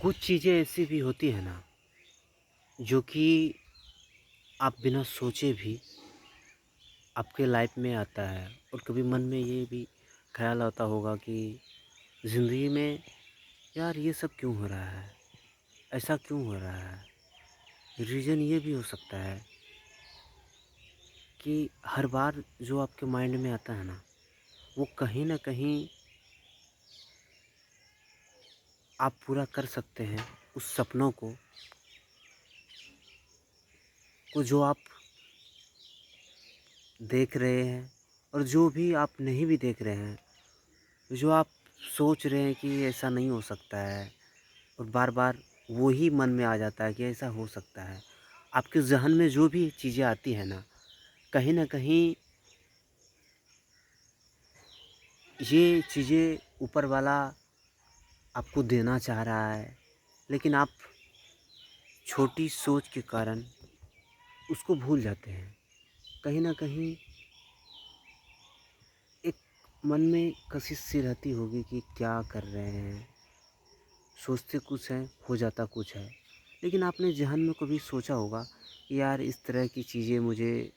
कुछ चीज़ें ऐसी भी होती हैं ना, जो कि आप बिना सोचे भी आपके लाइफ में आता है। और कभी मन में ये भी ख़्याल आता होगा कि ज़िंदगी में यार ये सब क्यों हो रहा है? ऐसा क्यों हो रहा है? रीज़न ये भी हो सकता है कि हर बार जो आपके माइंड में आता है ना, वो कहीं न कहीं आप पूरा कर सकते हैं उस सपनों को जो आप देख रहे हैं, और जो भी आप नहीं भी देख रहे हैं, जो आप सोच रहे हैं कि ऐसा नहीं हो सकता है, और बार-बार वो ही मन में आ जाता है कि ऐसा हो सकता है। आपके ज़हन में जो भी चीज़ें आती हैं ना, कहीं न कहीं ये चीज़ें ऊपर वाला आपको देना चाह रहा है, लेकिन आप छोटी सोच के कारण उसको भूल जाते हैं। कहीं न कहीं एक मन में कशिश सी रहती होगी कि क्या कर रहे हैं? सोचते कुछ हैं, हो जाता कुछ है। लेकिन आपने ज़हन में कभी सोचा होगा कि यार इस तरह की चीज़ें मुझे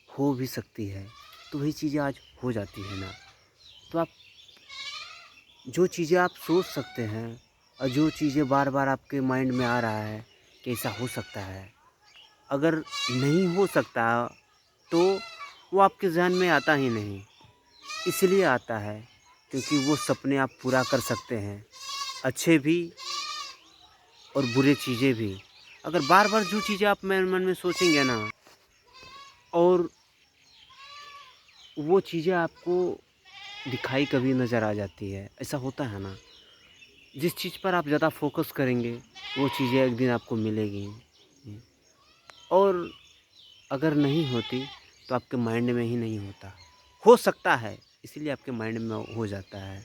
हो भी सकती है, तो वही चीज़ें आज हो जाती है ना। तो आप जो चीज़ें आप सोच सकते हैं, और जो चीज़ें बार-बार आपके माइंड में आ रहा है कि ऐसा हो सकता है, अगर नहीं हो सकता तो वो आपके ज़हन में आता ही नहीं। इसलिए आता है क्योंकि वो सपने आप पूरा कर सकते हैं, अच्छे भी और बुरे चीज़ें भी। अगर बार-बार जो चीज़ें आप मन में सोचेंगे ना, और वो चीज़ें आपको दिखाई कभी नज़र आ जाती है, ऐसा होता है ना। जिस चीज़ पर आप ज़्यादा फ़ोकस करेंगे, वो चीज़ें एक दिन आपको मिलेगी। और अगर नहीं होती तो आपके माइंड में ही नहीं होता। हो सकता है, इसीलिए आपके माइंड में हो जाता है।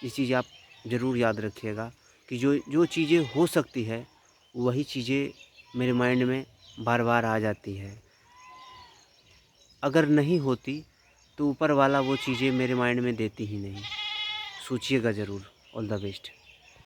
ये चीज़ आप ज़रूर याद रखिएगा कि जो जो चीज़ें हो सकती है, वही चीज़ें मेरे माइंड में बार-बार आ जाती है। अगर नहीं होती तो ऊपर वाला वो चीज़ें मेरे माइंड में देती ही नहीं। सोचिएगा ज़रूर। All the best.